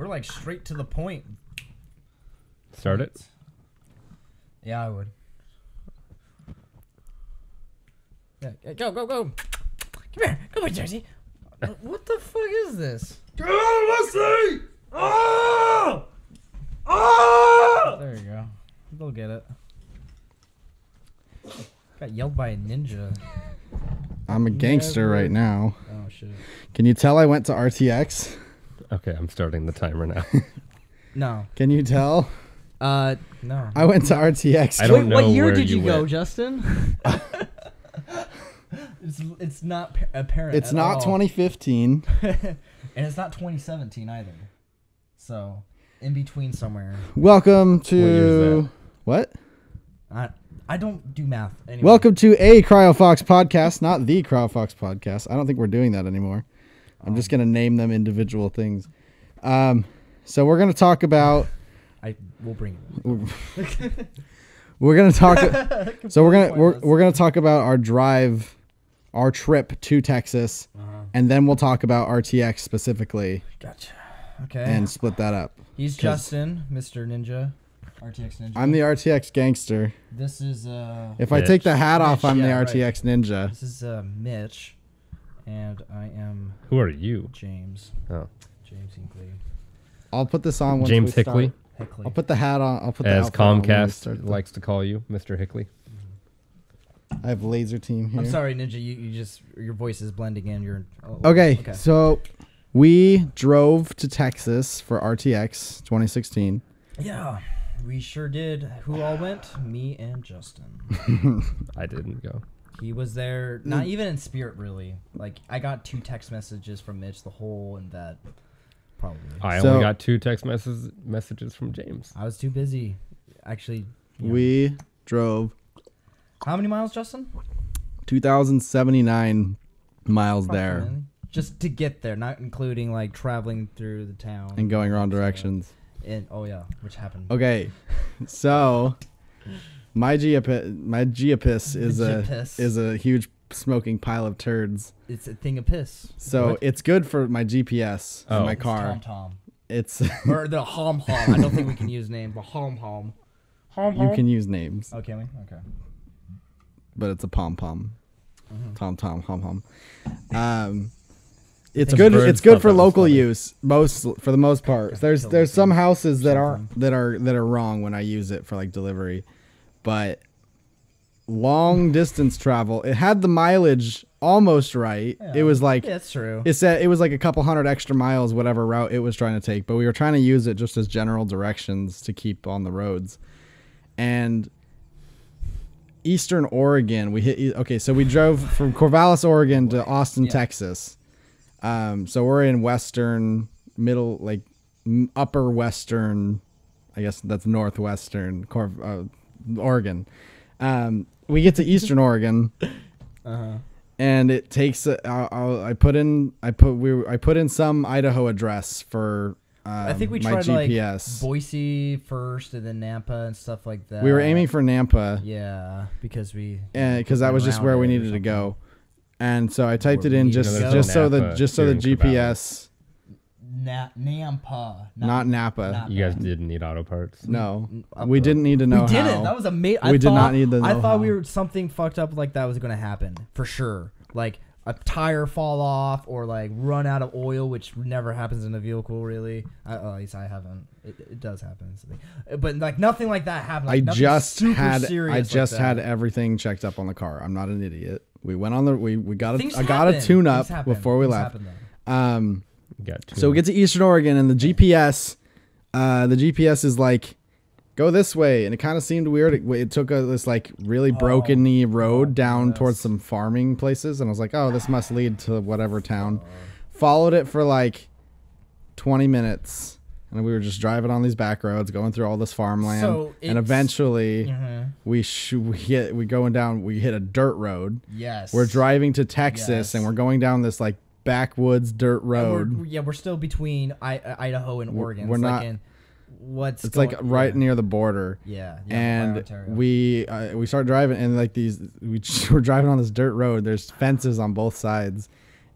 We're like straight to the point. Start it. Yeah, I would. Yeah, go. Come here. Come on, Jersey. What the fuck is this? Let's see! Oh! Oh! There you go. They'll get it. Got yelled by a ninja. I'm a gangster right now. Oh, shit. Can you tell I went to RTX? Okay, I'm starting the timer now. No. Can you tell? No. I went to RTX. I don't know what year where did you go, went. Justin? it's not apparent. It's at not all. 2015. And it's not 2017 either. So, in between somewhere. Welcome What year is to... What? I don't do math anyway. Welcome to a CryoFox podcast, not the CryoFox podcast. I don't think we're doing that anymore. I'm just going to name them individual things. So we're going to talk about... We'll bring it. We're going to talk... so we're going to talk about our trip to Texas, and then we'll talk about RTX specifically. Gotcha. Okay. And split that up. He's Justin, Mr. Ninja. RTX Ninja. I'm the RTX gangster. This is If I take the hat off, Mitch, I'm the yeah, RTX ninja. This is Mitch, and I am Who are you? James. Oh, James Hinkley. I'll put this on once James we start. Hickley, Hickley. I'll put the hat on. I'll put the as outfit on when we Comcast start likes to call you, Mr. Hickley. I have laser team here. I'm sorry, Ninja. You just your voice is blending in. You're Okay, so we drove to Texas for RTX 2016. Yeah, we sure did. Who all went? Me and Justin. I didn't go. He was there, not even in spirit, really. Like, I got 2 text messages from Mitch, the whole and that. Probably. I So- only got 2 text messages from James. I was too busy. Actually, yeah. We drove How many miles, Justin? 2,079 miles there Approximately. Just to get there, not including like traveling through the town and going wrong directions. And which happened. Okay, so my Geopis is a huge smoking pile of turds. It's a thing of piss. So What? it's good for my GPS in my It's car. Tom. It's Or the hom. I don't think we can use names, but hom. you can use names, Oh, can we? Okay. but it's a pom pom. Mm-hmm. Tom hom. It's Those good. birds It's good thought for that was local funny. use. For the most part, Okay, there's some houses that are something. wrong when I use it for like delivery, but long distance travel, it had the mileage almost right. Yeah. It was like Yeah, that's true. it said it was like a couple hundred extra miles, whatever route it was trying to take, but we were trying to use it just as general directions to keep on the roads. And Eastern Oregon, so we drove from Corvallis, Oregon to Austin, Texas. So we're in western, middle, like upper western, I guess that's northwestern Oregon. We get to Eastern Oregon, and it takes. I put in some Idaho address for. I think we my tried GPS. like Boise first, and then Nampa and stuff like that. We were aiming for Nampa. Yeah, because Because that was just where we needed to go. And so I typed it in just so the GPS. Nampa. Not Napa. You guys didn't need auto parts. No, we didn't need to know We didn't. how. That was amazing. We did not need to know I thought how. we were something fucked up like that was going to happen for sure. Like a tire fall off or like run out of oil, which never happens in a vehicle really. At least I haven't. It does happen, but like nothing like that happened. Like, I just serious had everything checked up on the car. I'm not an idiot. We went on we got Things I got a happen. tune up Things happen. before we Things left. happen, So we get to Eastern Oregon and the GPS is like, go this way, and it kind of seemed weird. It took this like really broken-y road down towards some farming places, and I was like, oh, this must lead to whatever town. Followed it for like 20 minutes, and we were just driving on these back roads, going through all this farmland, and eventually we hit a dirt road. Yes. We're driving to Texas, and we're going down this like backwoods dirt road. We're still between Idaho and Oregon. We're not. It's like right near the border. Yeah. And we start driving, and like we're driving on this dirt road. There's fences on both sides,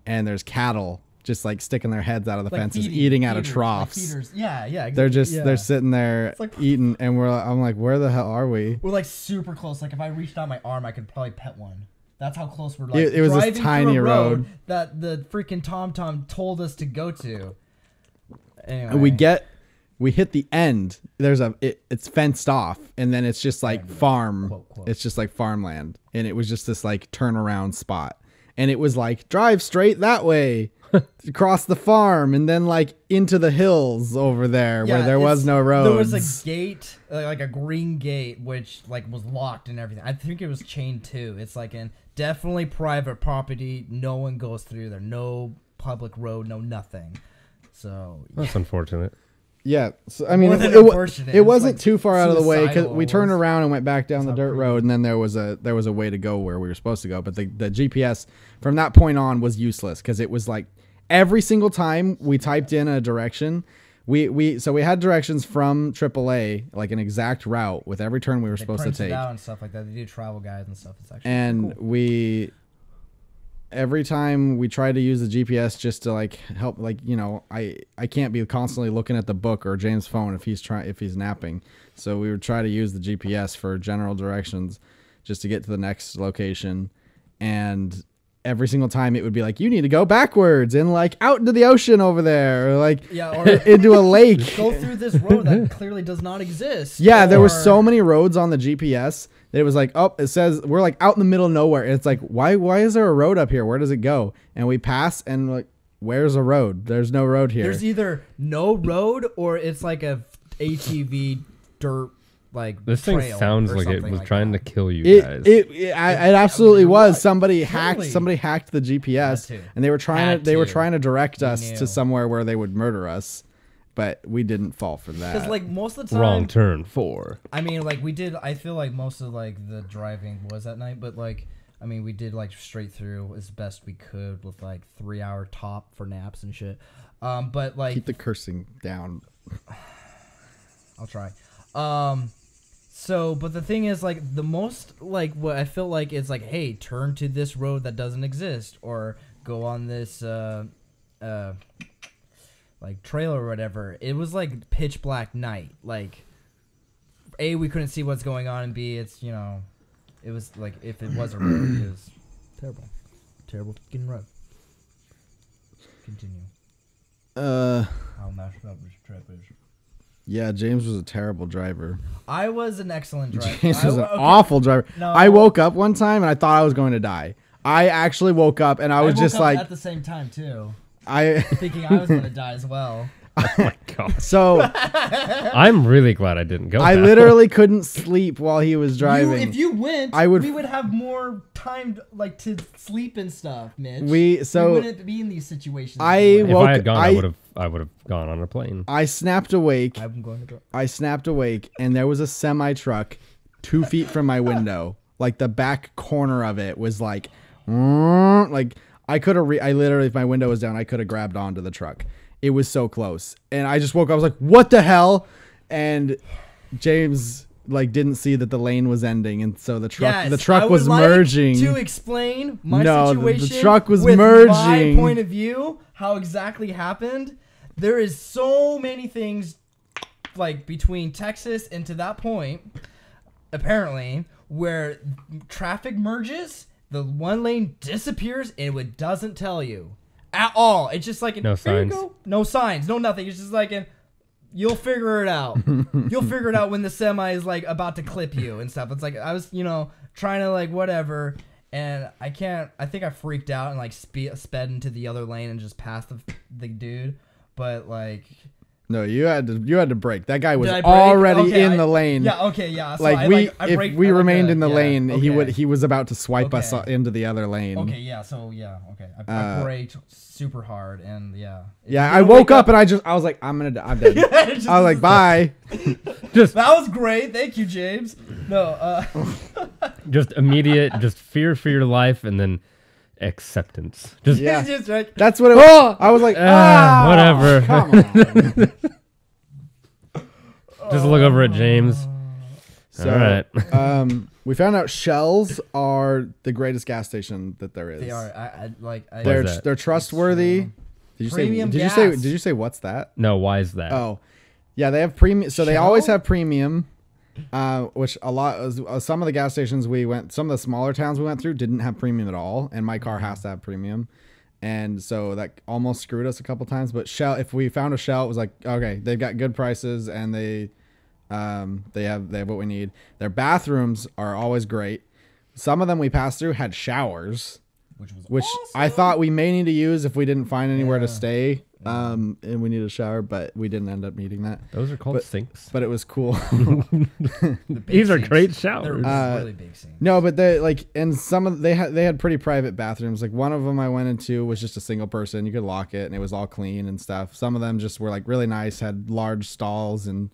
and there's cattle just like sticking their heads out of the Like fences, feeding- eating out of feeders, troughs. Like feeders. Yeah, yeah. They're exactly, just yeah. they're sitting there like- eating, and I'm like, where the hell are we? We're like super close. Like if I reached out my arm, I could probably pet one. That's how close we're like. It was this driving tiny through a road that the freaking TomTom told us to go to. Anyway, We hit the end. It's fenced off, and then it's just like farm. Quote. It's just like farmland, and it was just this like turnaround spot, and it was like drive straight that way, across the farm, and then like into the hills over there where there was no road. There was a gate, like a green gate, which like was locked and everything. I think it was chained too. It's like definitely private property. No one goes through there. No public road. No nothing. So That's unfortunate. Yeah, so, I mean, More than it unfortunate. wasn't It's too far out of the way because suicidal we turned almost. around and went back down the dirt crazy. road, and then there was a way to go where we were supposed to go. But the GPS from that point on was useless because it was like every single time we typed in a direction, we had directions from AAA, like an exact route with every turn we were supposed to print it take, out and stuff like that. They do travel guides and stuff. It's actually and pretty cool. every time we try to use the GPS just to like help, like, you know, I can't be constantly looking at the book or James' phone if he's napping. So we would try to use the GPS for general directions just to get to the next location. And every single time it would be like, you need to go backwards and like out into the ocean over there, or like or into a lake. go through this road that clearly does not exist. Yeah, there were Or- so many roads on the GPS that it was like, oh, it says we're like out in the middle of nowhere. And it's like, why is there a road up here? Where does it go? And we pass and like, where's a road? There's no road here. There's either no road or it's like a ATV dirt like This thing trail sounds or like it something was like trying that. to kill you It guys. it absolutely was. Somebody Totally. hacked the GPS, Had to. and they were Had to. trying to direct us knew. to somewhere where they would murder us, but we didn't fall for that. Because like most of the time, Wrong turn 4. I mean, like we did. I feel like most of like the driving was at night, but like I mean, we did like straight through as best we could with like 3-hour top for naps and shit. But like Keep the cursing down. I'll try. So, but the thing is, like, the most, like, what I feel like is, like, hey, turn to this road that doesn't exist, or go on this, like, trail or whatever. It was, like, pitch black night. Like, A, we couldn't see what's going on, and B, it's, you know, it was, like, if it was a road, it was terrible. Terrible fucking road. Continue. How messed up this trip is. Yeah, James was a terrible driver. I was an excellent driver. James was an okay. awful driver. No. I woke up one time and I thought I was going to die. I actually woke up and I was woke just up like, at the same time too, I. thinking I was gonna die as well. Oh my god. So I'm really glad I didn't go. I that literally couldn't sleep while he was driving. If you went, I would- we would have more time, like to sleep and stuff, Mitch. We wouldn't be in these situations. I If woke- I had gone, I- I would have gone on a plane. I snapped awake. I'm going to go. I snapped awake, and there was a semi truck 2 feet from my window. Like the back corner of it was like I could have. I literally, if my window was down, I could have grabbed onto the truck. It was so close, and I just woke up. I was like, "What the hell?" And James like didn't see that the lane was ending, and so the truck Yes, the truck I was would like merging. to explain my No, situation. the truck was with merging. My point of view, how exactly happened. There is so many things, like between Texas and to that point, apparently, where traffic merges, the one lane disappears and it doesn't tell you at all. It's just like No "Here you signs. go." No signs, no nothing. It's just like you'll figure it out. You'll figure it out when the semi is like about to clip you and stuff. It's like I was, trying to like whatever, and I think I freaked out and like sped into the other lane and just passed the dude. But like, No, you had to brake. That guy was did I brake? already Okay, in the lane. Yeah. Okay. Yeah. So Like I if braked- we I like remained a- in the yeah, lane, okay. he was about to swipe us Okay. into the other lane. Okay. Yeah. So yeah. Okay. I braked super hard and yeah. Yeah, You I don't woke wake up and I was like, I'm done. I was Just- like, bye. Just That was great. Thank you, James. No. just immediate, just fear for your life, and then acceptance. Just Yeah. Just like, That's what it was. I was like, whatever. Come on. Just look over at James. So, All right. we found out Shells are the greatest gas station that there is. they are. I They're Why is that? they're trustworthy, Premium Did you say what's that? No, why is that? Oh, yeah, they have premium. So they Shell? always have premium, which some of the gas stations some of the smaller towns we went through didn't have premium at all, and my car has to have premium, and so that almost screwed us a couple times. But Shell, if we found a Shell, it was like, okay, they've got good prices and they have what we need. Their bathrooms are always great. Some of them we passed through had showers, which awesome. I thought we may need to use if we didn't find anywhere to stay. And we needed a shower, but we didn't end up needing that. Those are called sinks. But it was cool. These are sinks. great They're showers. really big sinks. No, but and some of they had pretty private bathrooms. Like one of them I went into was just a single person. You could lock it and it was all clean and stuff. Some of them just were like really nice, had large stalls and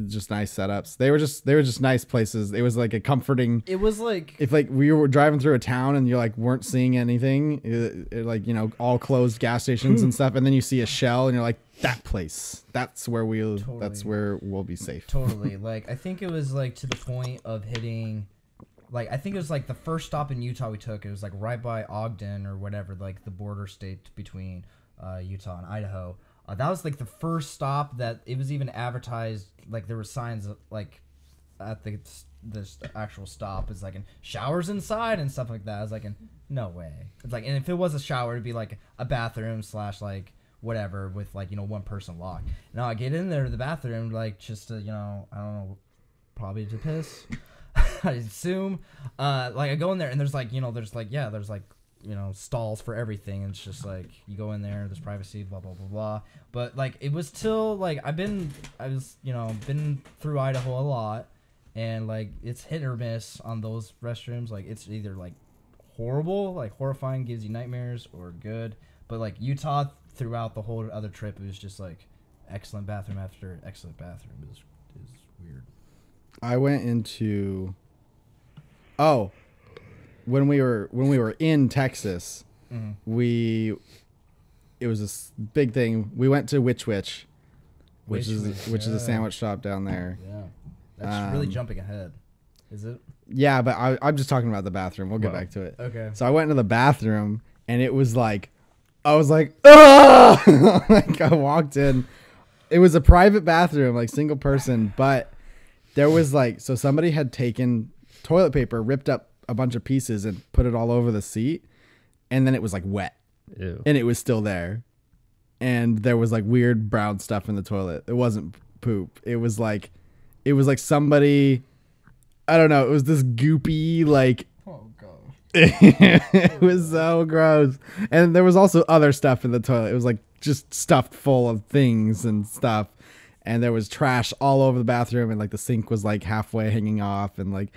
just nice setups. They were just nice places. It was like a comforting. It was like if like we were driving through a town and you like weren't seeing anything, like all closed gas stations and stuff, and then you see a Shell and you're like, that place. That's where we'll be safe. Totally. Like I think it was like to the point of hitting. Like I think it was like the first stop in Utah we took. It was like right by Ogden or whatever, like the border state between Utah and Idaho. That was like the first stop that it was even advertised. Like there were signs like at the actual stop is like in showers inside and stuff like that. I was like, no way. It's like, and if it was a shower, it'd be like a bathroom / like whatever with like one person lock. Now I get in there to the bathroom like just to I don't know, probably to piss. I assume. Like I go in there and there's like there's like stalls for everything, and it's just like you go in there, there's privacy, blah blah blah blah. But like it was still like been through Idaho a lot, and like it's hit or miss on those restrooms. Like it's either like horrible, like horrifying, gives you nightmares, or good. But like Utah throughout the whole other trip, it was just like excellent bathroom after excellent bathroom. It was weird. I went into when we were in Texas, it was this big thing. We went to Which is a sandwich shop down there. Yeah, that's really jumping ahead. Is it? Yeah, but I'm just talking about the bathroom. We'll get back to it. Okay. So I went into the bathroom and it was like, I was like, oh! Like I walked in. It was a private bathroom, like single person, but there was like, so somebody had taken toilet paper, ripped up a bunch of pieces and put it all over the seat, and then it was like wet. Ew. And it was still there, and there was like weird brown stuff in the toilet. It wasn't poop. It was like somebody, I don't know, it was this goopy like, Oh god. it was so gross. And there was also other stuff in the toilet. It was like just stuffed full of things and stuff, and there was trash all over the bathroom, and like the sink was like halfway hanging off, and like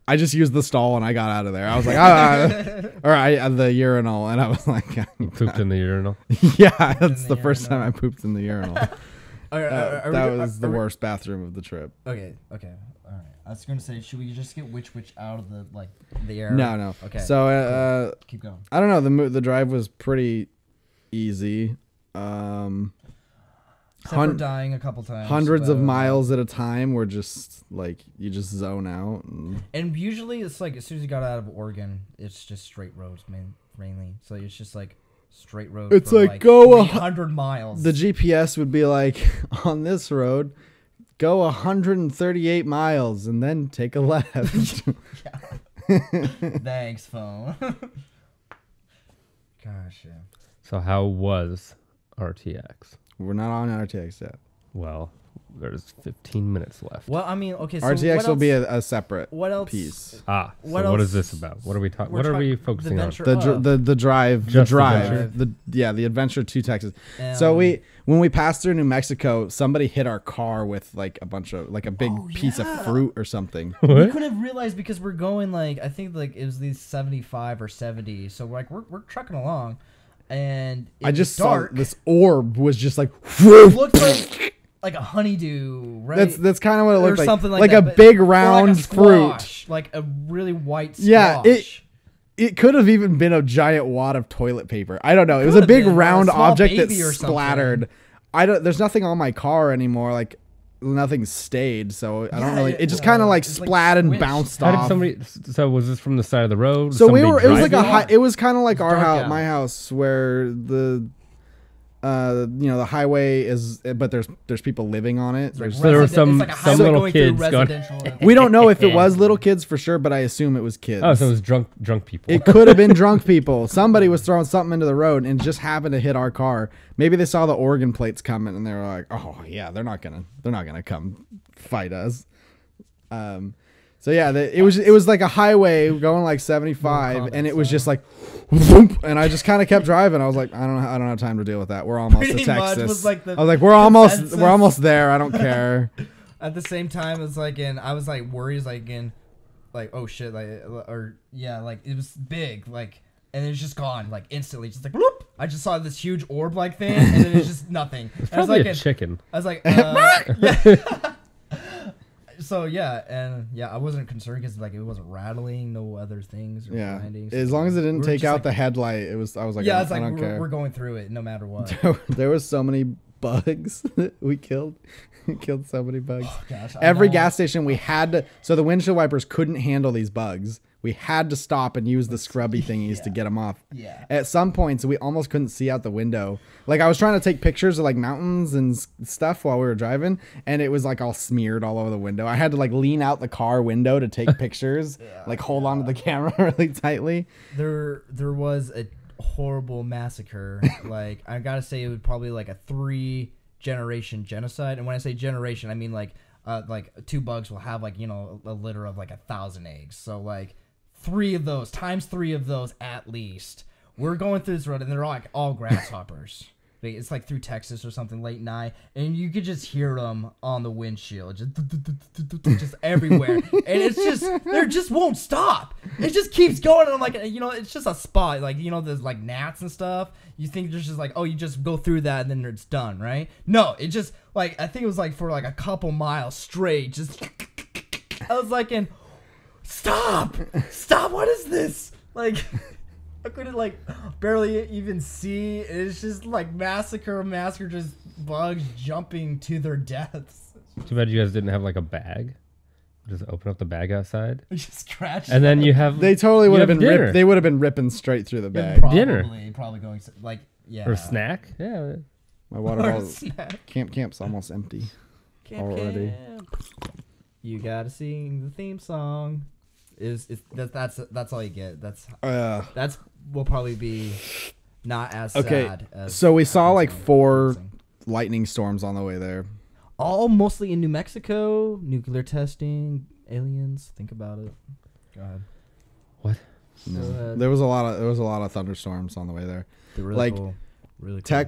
I just used the stall and I got out of there. I was like, the urinal, and I was like, You pooped in the urinal? yeah, that's the first time I pooped in the urinal. That was the worst bathroom of the trip. Okay. All right. I was gonna say, should we just get which out of the air? No. Okay. So keep going. I don't know. The drive was pretty easy. Except for dying a couple times. Hundreds of miles at a time were just like you just zone out. And usually it's like as soon as you got out of Oregon, it's just straight roads mainly. So it's just like straight road. It's for like go 100 miles. The GPS would be like, on this road, go 138 miles and then take a left. Thanks, phone. Gosh, yeah. So how was RTX? We're not on RTX yet. Well, there's 15 minutes left. Well, I mean, okay. So RTX will be a separate piece. So what is this about? What are we talking? What are we focusing on? The drive. Just the drive. The adventure to Texas. So when we passed through New Mexico, somebody hit our car with like a bunch of like a big piece of fruit or something. We couldn't have realized because we're going like I think like it was these 75 or 70. So we're trucking along. And I just saw this orb was just like it looked like a honeydew, right? That's kind of what it looked like. Something like that, a big round like a squash, fruit, like a really white squash. Yeah, it could have even been a giant wad of toilet paper. I don't know. It was a big round object that splattered. There's nothing on my car anymore. Like nothing stayed, so I don't really. It just kind of like splat and bounced off. How did somebody? So was this from the side of the road? So we were. It was like it was kind of like my house where the highway is, but there's people living on it. Like So there were some highway little going through kids going- residential. We don't know if it was little kids for sure, but I assume it was kids. Oh, so it was drunk people. It could have been drunk people. Somebody was throwing something into the road and just happened to hit our car. Maybe they saw the Oregon plates coming and they were like, "Oh yeah, they're not gonna come fight us." So yeah, it was like a highway going like 75, and it was just like, whoop, and I just kind of kept driving. I was like, I don't have time to deal with that. We're almost to Pretty much Texas. was like I was like, we're almost there. I don't care. At the same time, it's like, I was like worried, like, oh shit, like, or yeah, like it was big, like, and it was just gone, like instantly, just like, bloop. I just saw this huge orb-like thing, and then it's just nothing. It's And I was probably like, a chicken. I was like, yeah. So yeah, and yeah, I wasn't concerned because like it wasn't rattling, no other things. Or Yeah, grinding, as long as it didn't we were take just out like, the headlight, it was. I was like, yeah, I it's like don't care. we're going through it no matter what. There was so many bugs that we killed. We killed so many bugs. Oh, gosh, Every know. gas station we had to. So the windshield wipers couldn't handle these bugs. We had to stop and use the scrubby thingies to get them off. Yeah. At some points, we almost couldn't see out the window. Like I was trying to take pictures of like mountains and stuff while we were driving, and it was like all smeared all over the window. I had to like lean out the car window to take pictures, like hold on to the camera really tightly. There was a horrible massacre. Like I gotta say, it was probably like a 3-generation genocide. And when I say generation, I mean like 2 bugs will have like a litter of like 1,000 eggs. So like 3 of those times 3 of those at least. We're going through this road, and they're all grasshoppers. It's like through Texas or something late night, and you could just hear them on the windshield, just everywhere. And it's just they just won't stop. It just keeps going. And I'm like, it's just a spot. Like there's like gnats and stuff. You think there's just like, oh, you just go through that and then it's done, right? No, it just like I think it was like for like a couple miles straight. Just I was like, stop! What is this? Like. I couldn't like barely even see. It's just like massacre, just bugs jumping to their deaths. Too bad you guys didn't have like a bag. Just open up the bag outside, Just scratch. and then you have. They totally would have been dinner. they would have been ripping straight through the bag. Probably going like yeah. Or a snack. Yeah. My water Or a bottle. snack. Camp's almost empty already. You gotta sing the theme song. That's all you get. That's will probably be not as Okay, sad as so we saw like 4 dancing. lightning storms on the way there. All mostly in New Mexico. Nuclear testing, aliens. Think about it. Go ahead. What? No. Go ahead. There was a lot of thunderstorms on the way there. They're really like, cool. Really cool.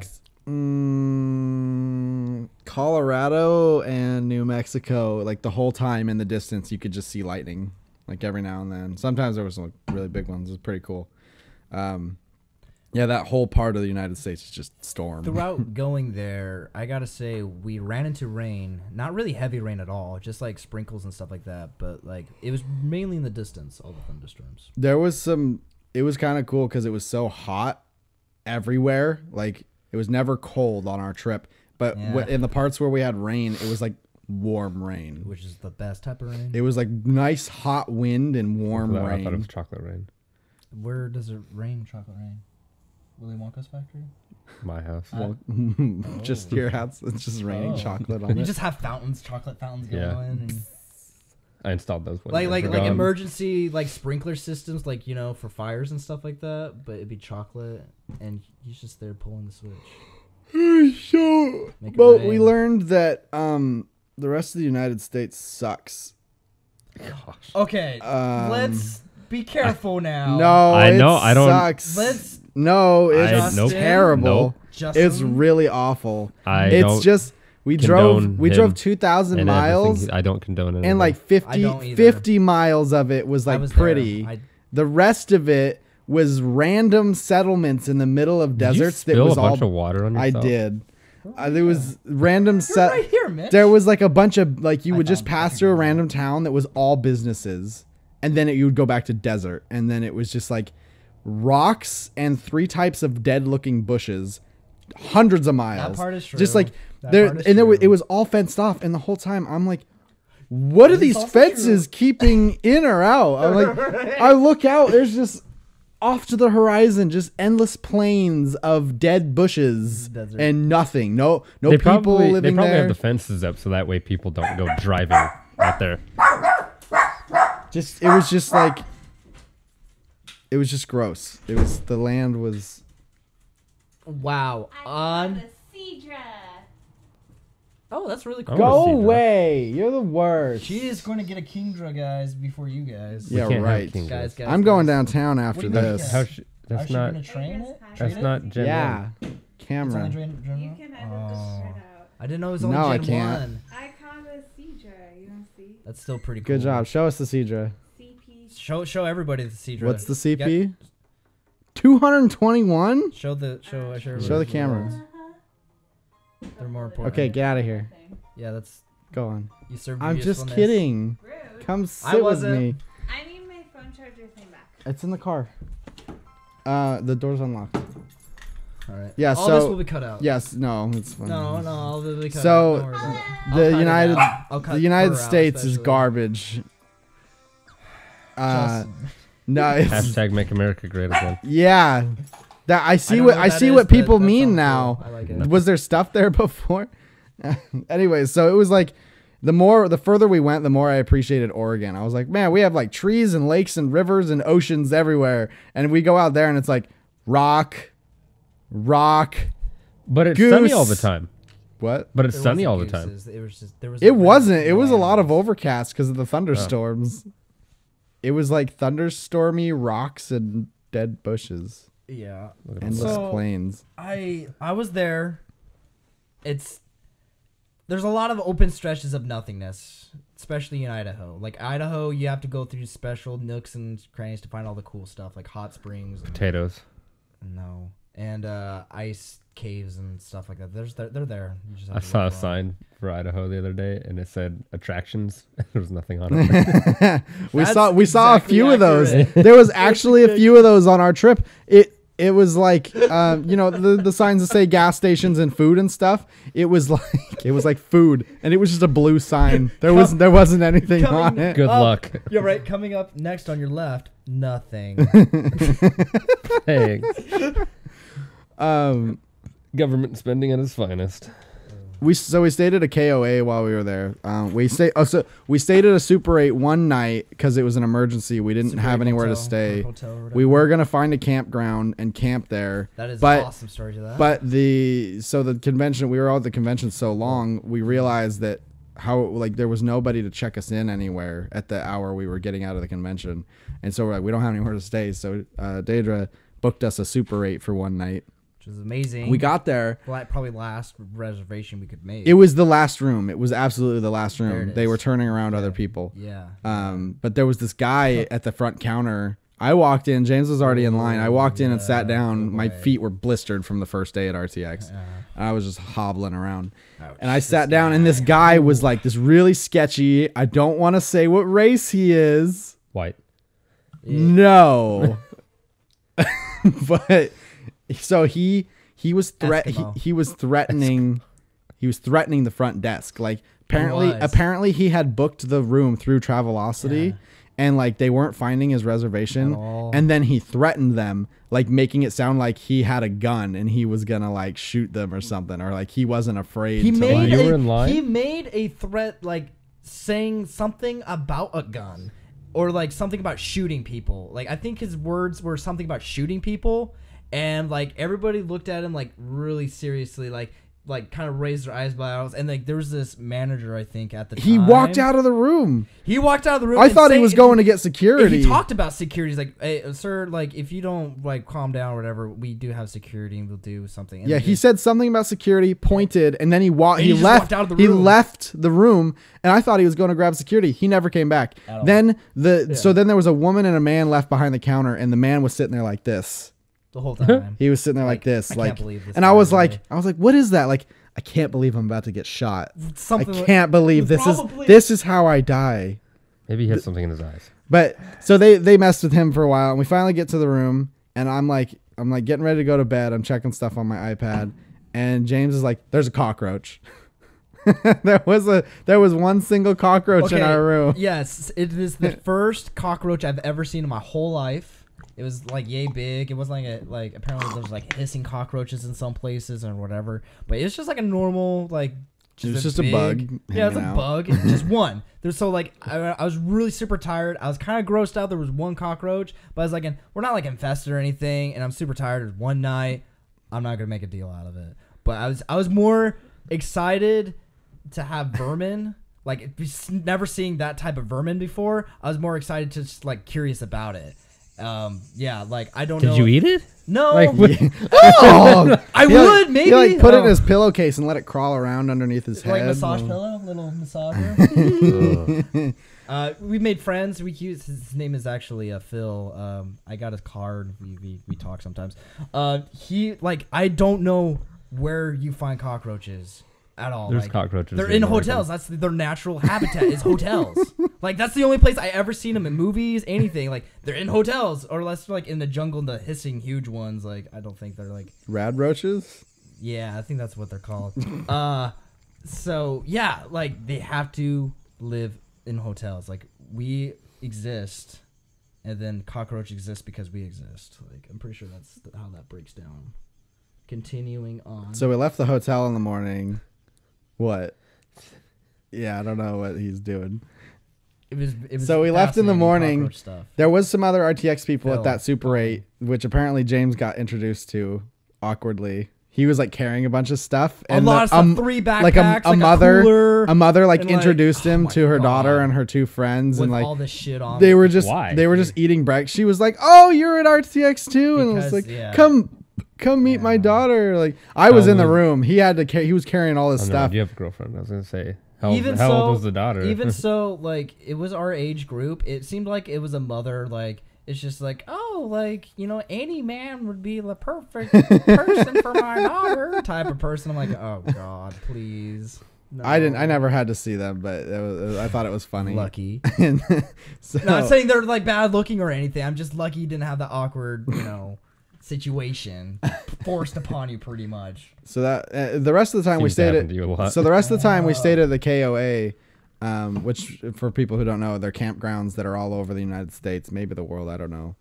Colorado and New Mexico, like the whole time in the distance, you could just see lightning, like every now and then. Sometimes there was like really big ones. It was pretty cool. Yeah, that whole part of the United States is just storm. Throughout going there, I gotta say we ran into rain. Not really heavy rain at all, just like sprinkles and stuff like that. But like it was mainly in the distance, all the thunderstorms. There was some. It was kind of cool because it was so hot everywhere. Like it was never cold on our trip, but Yeah. in the parts where we had rain, it was like warm rain. Which is the best type of rain. It was like nice hot wind and warm I thought it rain. was chocolate rain. Where does it rain? Chocolate rain? Willy Wonka's factory? My house. Well, just your house. It's just raining chocolate on You it. just have fountains, chocolate fountains going. Yeah. And I installed those. when like you like guys were like gone. emergency like sprinkler systems, like for fires and stuff like that. But it'd be chocolate, and he's just there pulling the switch. So, Make it but rain. we learned that the rest of the United States sucks. Okay, let's be careful now. No, I it know, I don't- sucks. Let's No, I- it's nope. terrible. Nope. Justin. It's really awful. I It's don't just we condone drove him 2,000 and miles, everything. I don't condone it. and like I don't either. 50 miles of it was I like was pretty. there. The rest of it was random settlements in the middle of Did you deserts that spill was a all. bunch of water on I yourself? did. There was random You're right here, Mitch. There was like a bunch of like you would just found pass fucking through a good. random town that was all businesses, and then you would go back to desert, and then it was just like rocks and 3 types of dead-looking bushes, hundreds of miles. part is true. Just like That there, part is and true. it was all fenced off, and the whole time I'm like, what are It's these also fences keeping in or out? I'm like, I look out, there's just off to the horizon, just endless plains of dead bushes Desert. and nothing. No They people probably living have there. the fences up so that way people don't go driving out there. It was just like, it was just gross. The land was. Wow. I got a Cedra. Oh, that's really cool. I wanna Go see that. away! You're the worst. She is going to get a Kingdra, guys, before you guys. Yeah, can't have right. King Guys, Guys. guys. I'm going guys. downtown after What do you mean? this. How sh- Are that's she not. gonna train it? That's That's Train not Gen Yeah, 1. It's only camera. Gen You can have it Oh. spread out. I didn't know it was only No, I Gen can't. 1. I caught a Cedra. You don't see? That's still pretty cool. Good job. Show us the Cedra. CP. Show everybody the Cedra. What's the CP? 221. Show the Show the camera. They're more important. Okay, get out of here. Yeah, that's Go on. you serve. I'm just usefulness. kidding. Rude. Come I sit with wasn't. me. I need my phone charger thing back. It's in the car. The door's unlocked. All right. Yeah, All so- this will be cut out. Yes. No. It's fine. No, all this will be cut So, out. Don't worry about it. I'll The cut it United out. I'll cut the United her out States is especially. garbage. Justin. No, it's Hashtag make America great again. yeah. That I see don't what know I that see is, what but people that mean sounds now. cool. I like it. Was there stuff there before? Anyways, so it was like the further we went, the more I appreciated Oregon. I was like, man, we have like trees and lakes and rivers and oceans everywhere, and we go out there and it's like rock. But it's Goose. sunny all the time. What? But it's There sunny wasn't all the time. gooses. It was just there was. It wasn't. It was a lot of overcast because of the Oh. thunderstorms. It was like thunderstormy rocks and dead bushes, Yeah. endless So- plains. I was there. There's a lot of open stretches of nothingness, especially in Idaho. Like Idaho, you have to go through special nooks and crannies to find all the cool stuff, like hot springs. And, Potatoes. no, and ice caves and stuff like that. They're there. You just have I to saw a look for 'em. sign for Idaho the other day, and it said attractions. There was nothing on it. we That's saw a exactly few of those. accurate. There was actually a few of those on our trip. It was like the signs that say gas stations and food and stuff. It was like food, and it was just a blue sign. There wasn't anything on Coming it. Good up- luck. You're right. Coming up next on your left, nothing. Thanks. Um, Government spending at its finest. we stayed at a KOA while we were there. We stayed at a Super 8 one night because it was an emergency. We didn't Super have 8 anywhere to hotel, stay. or hotel or whatever. We were gonna find a campground and camp there. That is but- an awesome story to that. But the convention, we were all at the convention so long, we realized that there was nobody to check us in anywhere at the hour we were getting out of the convention. And so we're like, we don't have anywhere to stay. So Daedra booked us a Super 8 for one night. which is amazing. We got there. probably last reservation we could make. It was the last room. It was absolutely the last There room. it They is. were turning around other people. Yeah. But there was this guy at the front counter. I walked in. James was already in line. I walked in and sat down. no My way. feet were blistered from the first day at RTX. I was just hobbling around. Ouch. And I This sat down, and this guy was like this really sketchy. I don't want to say what race he is. White. No. But so he was Eskimo. he was threatening the front desk. Like was. apparently he had booked the room through Travelocity. Yeah. And like they weren't finding his reservation, At all. and then he threatened them, like making it sound like he had a gun and he was gonna like shoot them or something, or like he wasn't afraid. He to, made like, You were in line? he made a threat like saying something about a gun or like something about shooting people. Like I think his words were something about shooting people, and like everybody looked at him like really seriously, like kind of raised their eyebrows, and like there was this manager I think at the time. he walked out of the room. He walked out of the room. I and thought he saying- was going to get security. He talked about security. He's like, "Hey, sir, like if you don't like calm down or whatever, we do have security and we'll do something." And Yeah, he said something about security, pointed, and then he he just left. walked out of the He room. left the room, and I thought he was going to grab security. He never came back. At all. Then then there was a woman and a man left behind the counter, and the man was sitting there like this. the whole time. He was sitting there like Like, this, I like, can't believe this and I guy, was really. like, what is that? Like, I can't believe I'm about to get shot. Something I like- can't believe Probably- this is how I die. Maybe he had something in his eyes. But so they messed with him for a while, and we finally get to the room, and I'm like getting ready to go to bed. I'm checking stuff on my iPad, and James is like, "There's a cockroach." there was one single cockroach in our room. Yes, it is the first cockroach I've ever seen in my whole life. It was like yay big. It wasn't like apparently there was like hissing cockroaches in some places or whatever. But it's just like a normal like. It was just a bug. Yeah, it's a hanging out. bug. Just one. There's so like I was really super tired. I was kind of grossed out. There was one cockroach, but I was like, we're not like infested or anything. And I'm super tired. It was one night. I'm not gonna make a deal out of it. But I was more excited to have vermin. Like never seeing that type of vermin before. I was more excited to just like curious about it. Yeah, like I don't know. Did you eat it? No. Like, Oh, I would maybe. He like put it in his pillowcase and let it crawl around underneath his like head. massage pillow, little massager. We made friends. His name is actually Phil. I got his card. We talk sometimes. He like I don't know where you find cockroaches at all. There's like, cockroaches. They're in hotels. That's their natural habitat is hotels. Like that's the only place I ever seen them in movies. Anything like they're in hotels or unless like in the jungle, the hissing huge ones. Like I don't think they're like Rad roaches. yeah, I think that's what they're called. So yeah, like they have to live in hotels. Like we exist, and then cockroach exists because we exist. Like I'm pretty sure that's how that breaks down. Continuing on. So we left the hotel in the morning. What? Yeah, I don't know what he's doing. It was So we left in the fascinating morning. cockroach stuff. There was some other RTX people Phil. at that Super 8, which apparently James got introduced to awkwardly. He was like carrying a bunch of stuff. A lot of stuff, 3 backpacks, like like a mother, cooler, a mother like and, like, introduced oh him my to her daughter God. and her 2 friends, with and like all this shit on. they were just Why? eating breakfast. She was like, "Oh, you're at RTX too," and it was Because, like, yeah. "Come meet my daughter." Like I was in the Probably. room. He had to. He was carrying all this Oh, no, stuff. do you have a girlfriend? I was gonna say. How Even old so, was the daughter? Even so, like it was our age group. It seemed like it was a mother. Like it's just like, oh, like any man would be the perfect person for my daughter type of person. I'm like, oh God, please. No. I never had to see them, but I thought it was funny. Lucky. And so, Not saying they're like bad looking or anything. I'm just lucky you didn't have the awkward, situation forced upon you pretty much. so that the rest of the time we Seems to stayed happen at to you a lot. so the rest of the time we stayed at the KOA, which for people who don't know, they're campgrounds that are all over the United States, maybe the world, I don't know.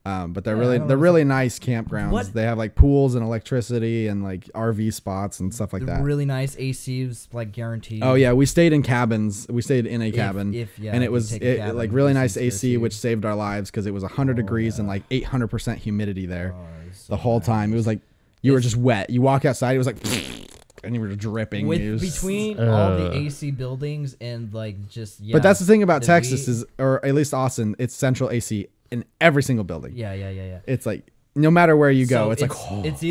But they're Yeah, I don't they're know. really nice campgrounds. What? They have like pools and electricity and like RV spots and stuff like They're that. really nice ACs, like guaranteed. Oh yeah, we stayed in cabins. We stayed in a cabin, yeah, and if it you was take a cabin, like really it's nice AC, conspiracy. which saved our lives because it was 100 degrees and like 800% humidity there the whole time. It was like you were just wet. You walk outside, it was like, and you were dripping. With It was- between all the AC buildings and like just but that's the thing about the Texas heat. is, or at least Austin, it's central AC in every single building. Yeah. It's like no matter where you go, So it's like it's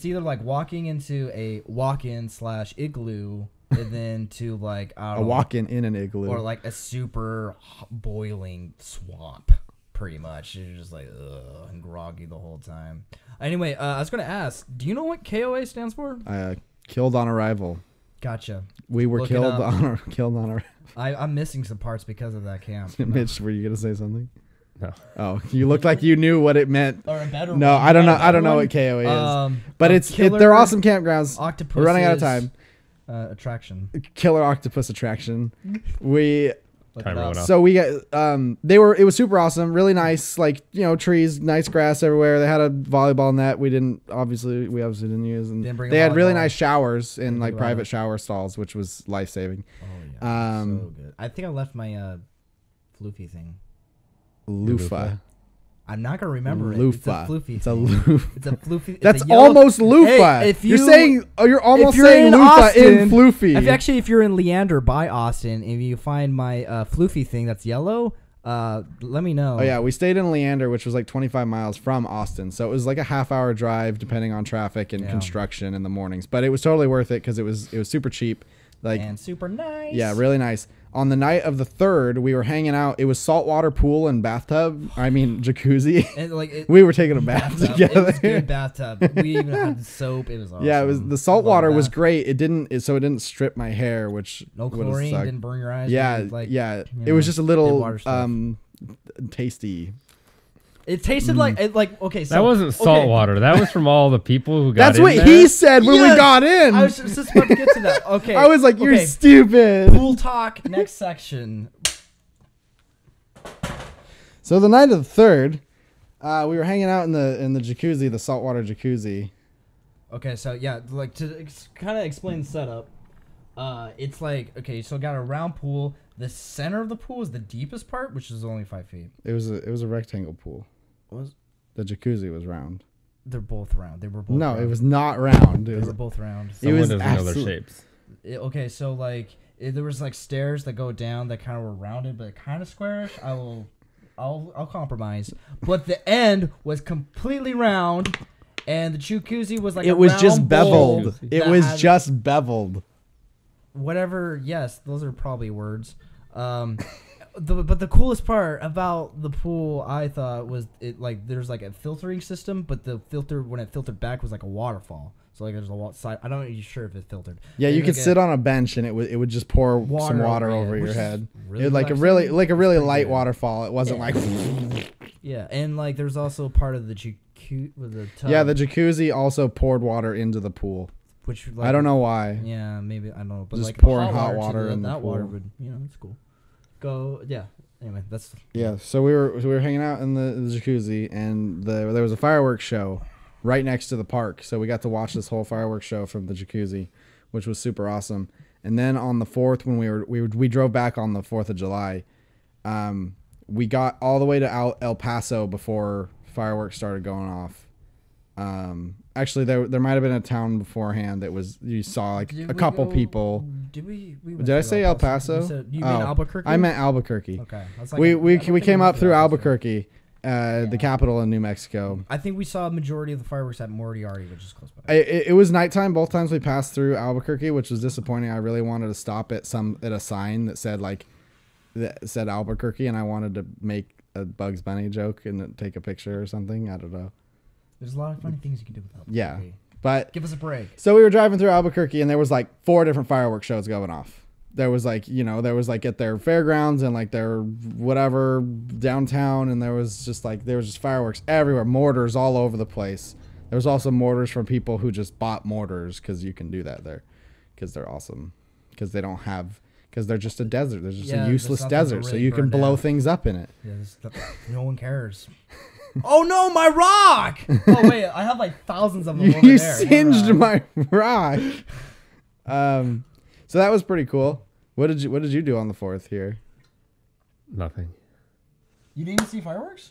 either like walking into a walk-in / igloo and then to like I a don't know, walk-in in an igloo. or like a super boiling swamp. Pretty much, you're just like ugh, and groggy the whole time. Anyway, I was gonna ask, do you know what KOA stands for? Killed on arrival. Gotcha. We were Look it killed up. killed on arrival. I'm missing some parts because of that camp. Mitch, were you gonna say something? No. Oh, you looked like you knew what it meant. Or a better No, one. I don't You know. got a I don't better know one? what KOA is. But a they're killer awesome campgrounds. Octopus. We're running out of time. Attraction. Killer octopus attraction. We Look Timer it up. went off. so we got it was super awesome, really nice, like trees, nice grass everywhere. They had a volleyball net. We obviously didn't use, and Didn't bring a they had really volleyball. nice showers and like think about private it. shower stalls, which was life saving. Oh yeah. Um, So good. I think I left my floofy thing. Loofah. I'm not gonna remember it. Loofah. It's a floofy. It's a thing. loofah. It's a floofy. It's That's a yellow- almost loofah. Hey, if you're you- saying, you're almost if you're saying in loofah Austin, in floofy. If you're in Leander by Austin, if you find my floofy thing that's yellow, let me know. Oh yeah, we stayed in Leander, which was like 25 miles from Austin, so it was like a half-hour drive, depending on traffic and Yeah. construction in the mornings. But it was totally worth it because it was super cheap. Like And super nice. yeah, really nice. On the night of the 3rd, we were hanging out. It was saltwater pool and bathtub. I mean jacuzzi. And like it, We were taking a bath bathtub. together. It was good bathtub. We even had soap. It was awesome. Yeah, it was the Love salt water was bath. great. It didn't strip my hair, which No would've chlorine. sucked. Didn't burn your eyes. Yeah, really, like, yeah. you It was know, just a did little water stuff. tasty. It tasted like okay. So That wasn't salt water. That was from all the people who got That's in what there. he said when we Yes! got in. I was just about to get to that. Okay. I was like, "You're okay. stupid." Pool talk. Next section. So the night of the 3rd, We were hanging out in the jacuzzi, the saltwater jacuzzi. Okay, so yeah, like to kind of explain the setup. It's like, okay, so got a round pool. The center of the pool is the deepest part, which is only 5 feet. It was a rectangle pool. The jacuzzi was round. They're both round. They were both. No, round. it was not round. They were both round. Someone was doesn't know their absolute- shapes. Okay, so like there was like stairs that go down that kind of were rounded, but kind of squarish. I'll compromise. But the end was completely round, and the jacuzzi was like It a was round just bowl beveled. that It was had just beveled. whatever. Yes, those are probably words. But the coolest part about the pool, I thought, was it like there's like a filtering system, but the filter when it filtered back was like a waterfall. So like there's a side. I'm not even sure if it filtered. Yeah, There's you could like sit on a bench and it would just pour some water over which your is head. really It was like a relaxing. really It's pretty light good. waterfall. It wasn't like Yeah, and like there's also part of the jacuzzi with the tub. yeah. The jacuzzi also poured water into the pool. which like, I don't know why. Yeah, maybe I don't know, but Just like pouring the hot water to in the that water pool. would it's cool. Go yeah. Anyway, that's Yeah, so we were hanging out in the jacuzzi, and there was a fireworks show right next to the park. So we got to watch this whole fireworks show from the jacuzzi, which was super awesome. And then on the 4th, when we drove back on the 4th of July, we got all the way to El Paso before fireworks started going off. Actually, there might have been a town beforehand that was you saw like Did a we couple go- people. Did we went Did I through say El Paso? You mean Albuquerque? I meant Albuquerque. Okay. I was like, We I don't we think came went up through El Paso. Albuquerque, the capital in New Mexico. I think we saw a majority of the fireworks at Moriarty, which is close by. It was nighttime both times we passed through Albuquerque, which was disappointing. I really wanted to stop at a sign that said Albuquerque, and I wanted to make a Bugs Bunny joke and take a picture or something. I don't know. There's a lot of funny things you can do with Albuquerque. Yeah, but Give us a break. so we were driving through Albuquerque, and there was like 4 different fireworks shows going off. There was like at their fairgrounds and like their whatever downtown, and there was just fireworks everywhere, mortars all over the place. There was also mortars from people who just bought mortars because you can do that there, because they're awesome, because they're just a desert. There's just Yeah, a there's useless nothing to desert, so really you can burn blow down. things up in it. Yeah, no one cares. Oh no, my rock! Oh wait, I have like thousands of them over You there. singed Never mind. my rock. So that was pretty cool. What did you do on the 4th here? Nothing. You didn't even see fireworks?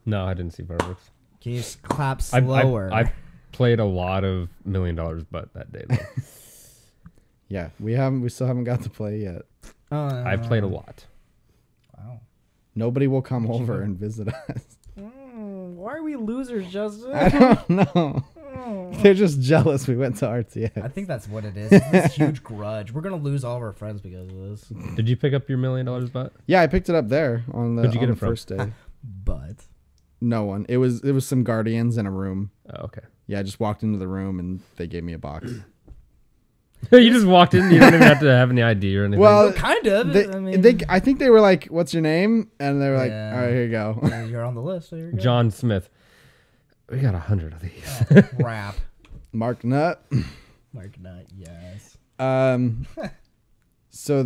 No, I didn't see fireworks. Can you just clap I slower? I played a lot of $1 Million Butt that day. Though. Yeah, we still haven't got to play yet. I played a lot. Wow. Nobody will come over and visit us. Why are we losers, Justin? I don't know. They're just jealous we went to RTX. I think that's what it is. It's this huge grudge. We're gonna lose all of our friends because of this. Did you pick up your $1 Million Butt? Yeah, I picked it up there on the, Where'd you get on it the from? first day. But No one. It was some guardians in a room. Oh, okay. Yeah, I just walked into the room and they gave me a box. You just walked in. You don't even have to have any ID or anything. Well, kind of. I think they were like, "What's your name?" And they were like, Yeah. "All right, here you go." You're on the list. So you're good. John Smith. We got 100 of these. Oh, crap. Mark Nut. Mark Nut. Yes. So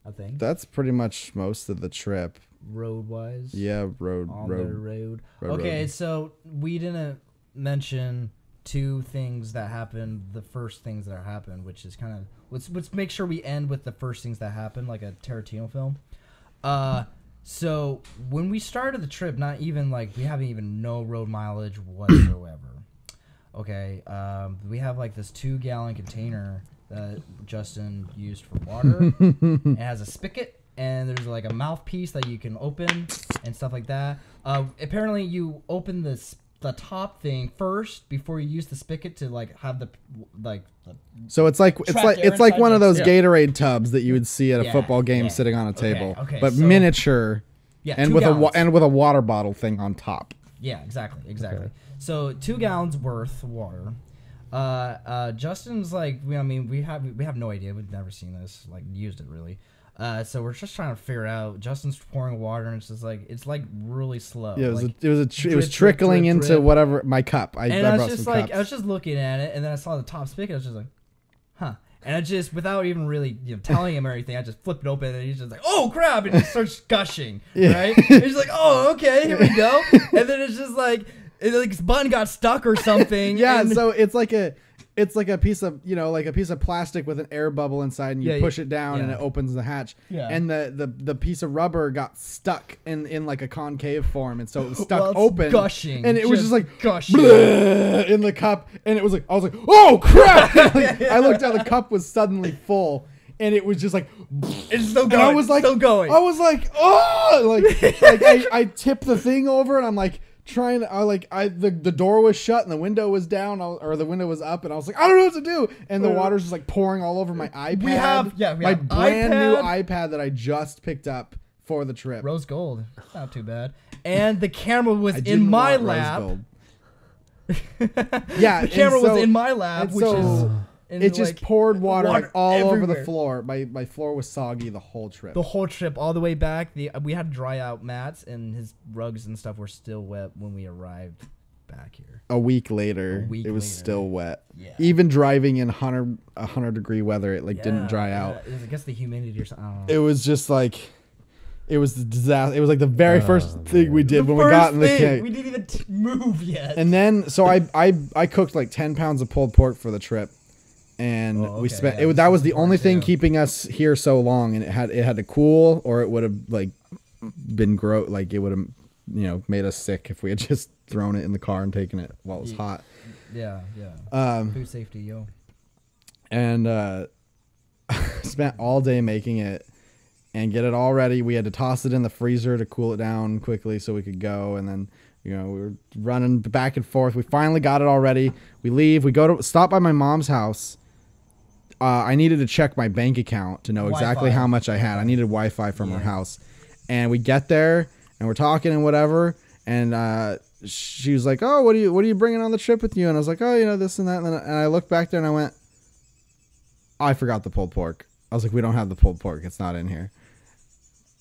I think that's pretty much most of the trip. road wise. Yeah, On the road. road. Okay, so we didn't mention 2 things that happened. The first things that happened, which is kind of let's make sure we end with the first things that happened, like a Tarantino film. So when we started the trip, not even like we haven't even no road mileage whatsoever. Okay, we have like this 2-gallon container that Justin used for water. It has a spigot, and there's like a mouthpiece that you can open and stuff like that. Apparently, you open the top thing first before you use the spigot to like have the So it's like Trapped air it's like inside one of the- those Yeah. Gatorade tubs that you would see at a Yeah, football game yeah. sitting on a table, Okay, but so- miniature yeah, and 2 with gallons. with a water bottle thing on top. Yeah, exactly. Okay. So 2 gallons worth of water. Justin's like, we have no idea. We've never seen this, like used it really. So we're just trying to figure out. Justin's pouring water, and it's like really slow. Yeah, it was like, it was drip, trickling drip, into drip. whatever my cup. I and I brought was just some like, cups. I was just looking at it, and then I saw the top spigot. I was just like, huh. And I just, without even really telling him or anything, I just flip it open and he's just like, oh crap, and he starts gushing, right? And he's like, oh, okay, here we go. And then it's just like, his button got stuck or something. Yeah, and so it's like a piece of like a piece of plastic with an air bubble inside, and you push it down and it opens the hatch. Yeah. And the piece of rubber got stuck in like a concave form, and so it was stuck Well, it's open, gushing, and it was just like gushing in the cup, and it was like I was like, oh crap! I looked down, the cup was suddenly full. And it was just like, it's still going. And I was like, still going. I was like, oh, I tipped the thing over, and I'm like trying to, the door was shut and the window was down, or the window was up, and I was like, I don't know what to do, and the water's just like pouring all over my iPad. We have my brand new iPad that I just picked up for the trip. Rose gold, not too bad. And the camera was I in didn't my want rose lap. gold. Yeah, the camera and so- was in my lap, and which so is. And it just poured water like all over the everywhere. floor. My floor was soggy the whole trip. The whole trip, all the way back. We had to dry out Matt's, and his rugs and stuff were still wet when we arrived back here. A week later, week it was later. still wet. Yeah. Even driving in 100-degree weather, it didn't dry out. It was, I guess the humidity or something. I don't know. It was just like, it was the disaster. It was like the very first thing we did The when we got first in the thing, cave. we didn't even move yet. And then, so I cooked like 10 pounds of pulled pork for the trip. And Oh, we okay, spent yeah, that this was is the only important thing too. keeping us here so long, and it had to cool, or it would have like been gross, like it would have made us sick if we had just thrown it in the car and taken it while it was hot. Yeah. Food safety, yo. And spent all day making it and get it all ready. We had to toss it in the freezer to cool it down quickly so we could go, and then we were running back and forth. We finally got it all ready. We leave. We go to stop by my mom's house. I needed to check my bank account to know exactly Wi-Fi. how much I had. I needed Wi-Fi from her house. And we get there and we're talking and whatever. And she was like, "Oh, what are you bringing on the trip with you?" And I was like, "Oh, this and that." And I looked back there and I went, oh, "I forgot the pulled pork." I was like, "We don't have the pulled pork. It's not in here."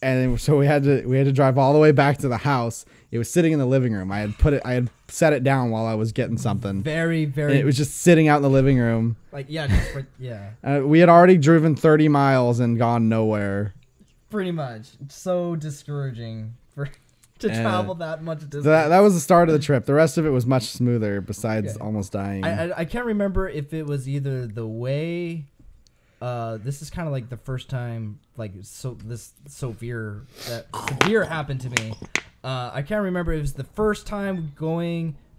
And so we had to drive all the way back to the house. It was sitting in the living room. I had set it down while I was getting something. Very, very. And it was just sitting out in the living room. like just right, yeah. We had already driven 30 miles and gone nowhere. Pretty much. It's so discouraging to travel that much distance. That was the start of the trip. The rest of it was much smoother. Besides almost dying. I can't remember if it was either the way. This is kind of like the first time severe happened to me. I can't remember if it was the first time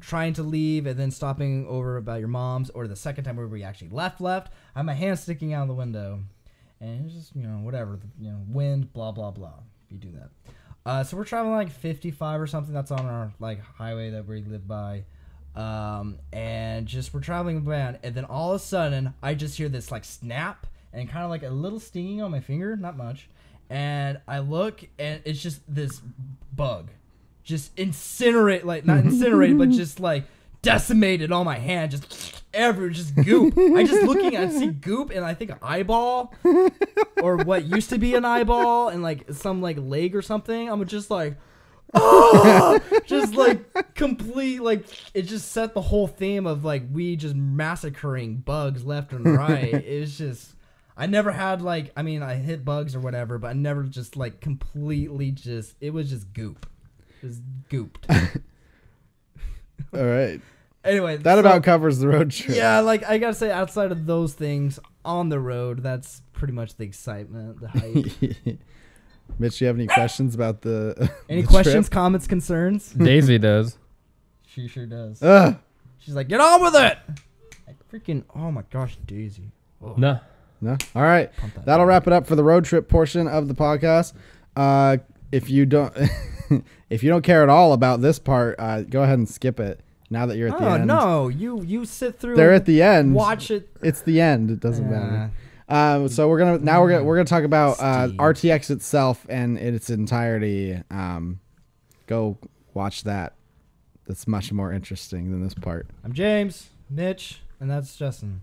trying to leave and then stopping over about your mom's, or the second time where we actually left. I had my hand sticking out the window, and it's just whatever, wind, blah blah blah. If you do that, so we're traveling like 55 or something. That's on our highway that we live by. And just we're traveling around, and then all of a sudden I just hear this snap and kind of like a little stinging on my finger, not much, and I look and it's just this bug just not incinerated but just decimated on my hand, just goop. I just looking at it, see goop and I think an eyeball or what used to be an eyeball and some leg or something. I'm just just complete it just set the whole theme of we just massacring bugs left and right. It's just I never had I hit bugs or whatever, but I never just completely it was just goop. Just gooped. All right. Anyway, That about covers the road trip. yeah, I gotta say, outside of those things on the road, that's pretty much the excitement, the hype. Mitch, do you have any questions about the Any the questions, trip? comments, concerns? Daisy does. She sure does. Ugh. She's like, get on with it! Freaking, oh my gosh, Daisy. Oh, No. No. All right. pump that That'll down. wrap it up for the road trip portion of the podcast. If you don't, if you don't care at all about this part, go ahead and skip it. Now that you're at the Oh end. no, you sit through. They're at the end. Watch it. It's the end. It doesn't matter. So we're gonna talk about Steve. RTX itself and in its entirety. Go watch that. That's much more interesting than this part. I'm James, Mitch, and that's Justin.